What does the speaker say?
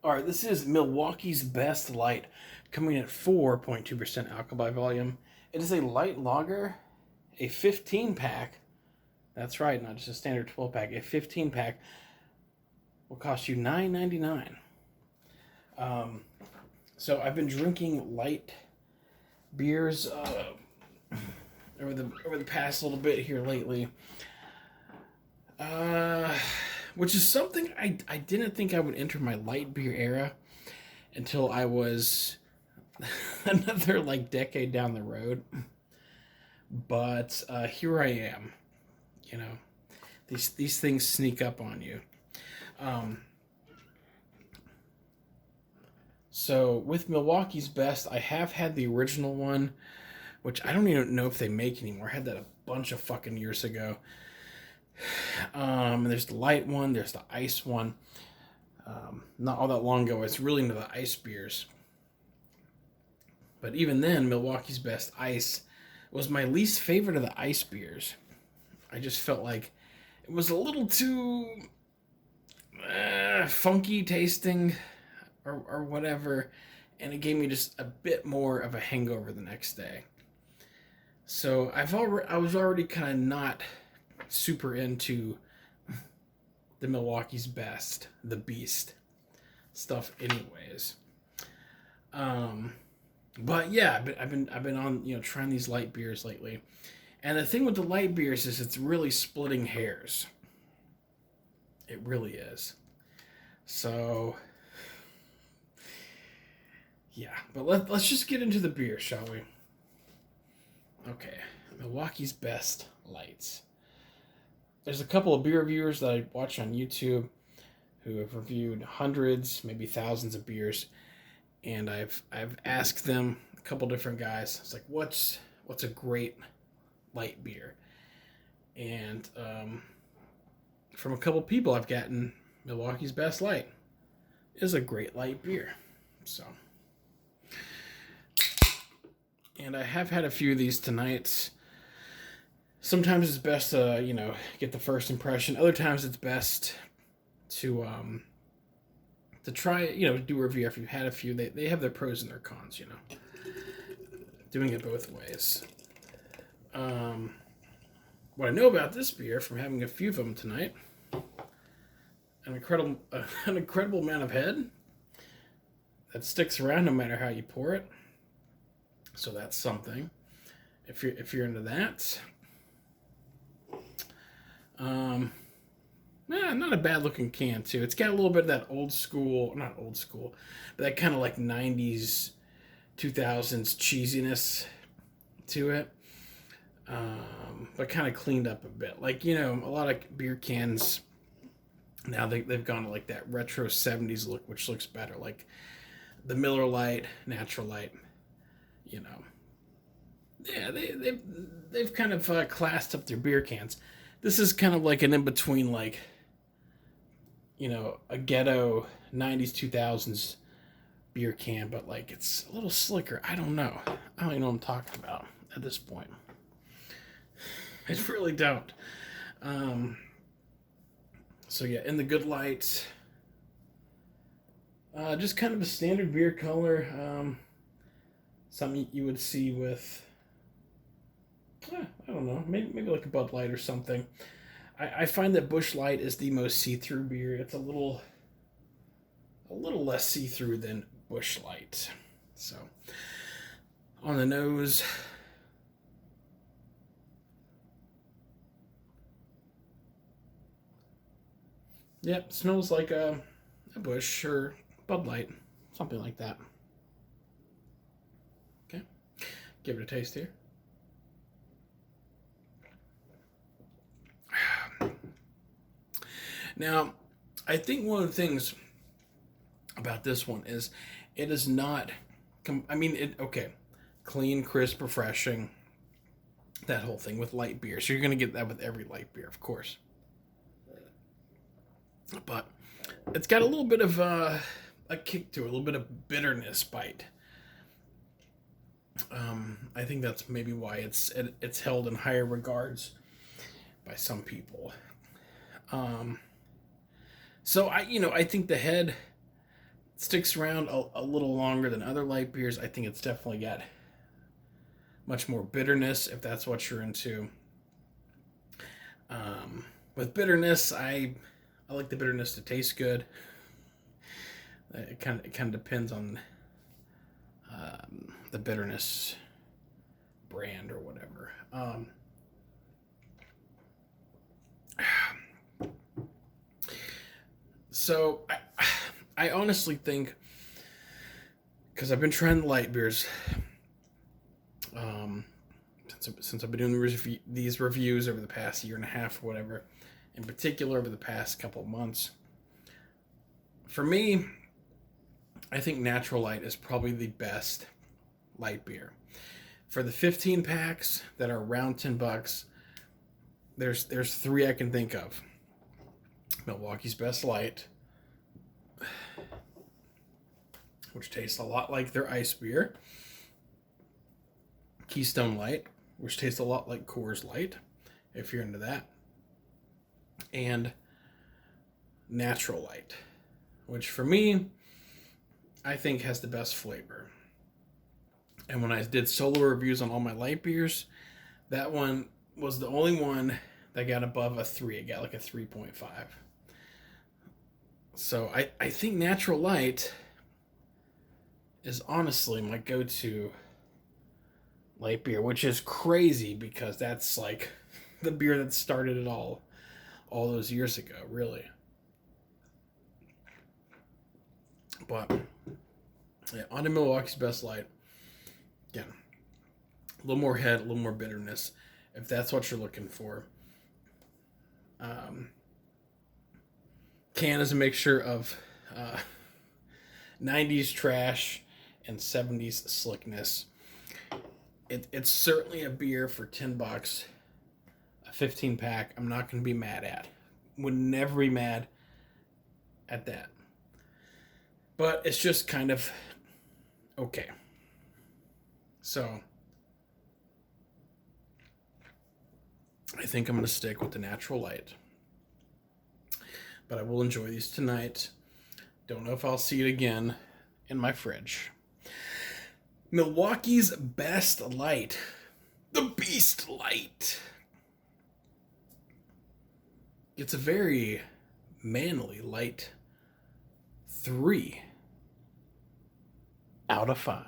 All right, this is Milwaukee's Best Light, coming in at 4.2% alcohol by volume. It is a light lager, a 15 pack. That's right, not just a standard 12 pack. A 15 pack will cost you $9.99. Um, so I've been drinking light beers over the past little bit here lately. Uh, which is something I didn't think I would enter my light beer era until I was another like decade down the road. But here I am. You know, these things sneak up on you. Um, so with Milwaukee's Best, I have had the original one, which I don't even know if they make anymore. I had that a bunch of fucking years ago. And there's the light one, there's the ice one. Not all that long ago, I was really into the ice beers. But even then, Milwaukee's Best Ice was my least favorite of the ice beers. I just felt like it was a little too funky tasting or whatever, and it gave me just a bit more of a hangover the next day. So I was already kind of not super into the Milwaukee's Best, the Beast stuff, anyways. Um, but yeah, I've been on trying these light beers lately, and the thing with the light beers is it's really splitting hairs. It really is. So yeah, but let's just get into the beer, shall we? Okay, Milwaukee's Best Lights. There's a couple of beer reviewers that I watch on YouTube who have reviewed hundreds, maybe thousands of beers, and I've asked them, a couple different guys. It's like, what's a great light beer? And from a couple people, I've gotten Milwaukee's Best Light is a great light beer. So, and I have had a few of these tonight. Sometimes it's best to get the first impression. Other times it's best to try do a review after you've had a few. They have their pros and their cons. Doing it both ways. What I know about this beer from having a few of them tonight, an incredible amount of head that sticks around no matter how you pour it. So that's something. If you're into that. Not a bad looking can too. It's got a little bit of that old school, not old school, but that kind of like 90s, 2000s cheesiness to it. But kind of cleaned up a bit. Like, a lot of beer cans now they've gone to like that retro 70s look, which looks better. Like the Miller Lite, Natural Light, you know. Yeah, they've kind of classed up their beer cans. This is kind of like an in between, like a ghetto 90s 2000s beer can, but like it's a little slicker. I don't know. I don't even know what I'm talking about at this point. I really don't. Um, so yeah, in the good light, just kind of a standard beer color. Something you would see with, I don't know, maybe like a Bud Light or something. I find that Busch Light is the most see-through beer. It's a little less see-through than Busch Light. So on the nose, yep, smells like a Busch or Bud Light, something like that. Okay, give it a taste here. Now, I think one of the things about this one is it is not. Okay, clean, crisp, refreshing. That whole thing with light beer. So you're gonna get that with every light beer, of course. But it's got a little bit of a kick to it, a little bit of bitterness bite. I think that's maybe why it's held in higher regards by some people. Um, so I think the head sticks around a little longer than other light beers. I think it's definitely got much more bitterness if that's what you're into. With bitterness, I like the bitterness to taste good. It kind of depends on the bitterness brand or whatever. So I honestly think, because I've been trying the light beers since I've been doing these reviews over the past year and a half or whatever, in particular over the past couple of months. For me, I think Natural Light is probably the best light beer. For the 15 packs that are around $10, there's three I can think of. Milwaukee's Best Light, which tastes a lot like their ice beer. Keystone Light, which tastes a lot like Coors Light, if you're into that. And Natural Light, which for me, I think has the best flavor. And when I did solo reviews on all my light beers, that one was the only one that got above a 3. It got like a 3.5. So I think Natural Light is honestly my go-to light beer, which is crazy because that's like the beer that started it all those years ago, really. But yeah, on to Milwaukee's Best Light. Again, a little more head, a little more bitterness, if that's what you're looking for. Can is a mixture of 90s trash and 70s slickness. It's certainly a beer for $10, a 15 pack. I'm not going to be mad at. Would never be mad at that. But it's just kind of okay. So I think I'm going to stick with the Natural Light. But I will enjoy these tonight. Don't know if I'll see it again in my fridge. Milwaukee's Best Light. The Beast Light. It's a very manly light. 3 out of 5.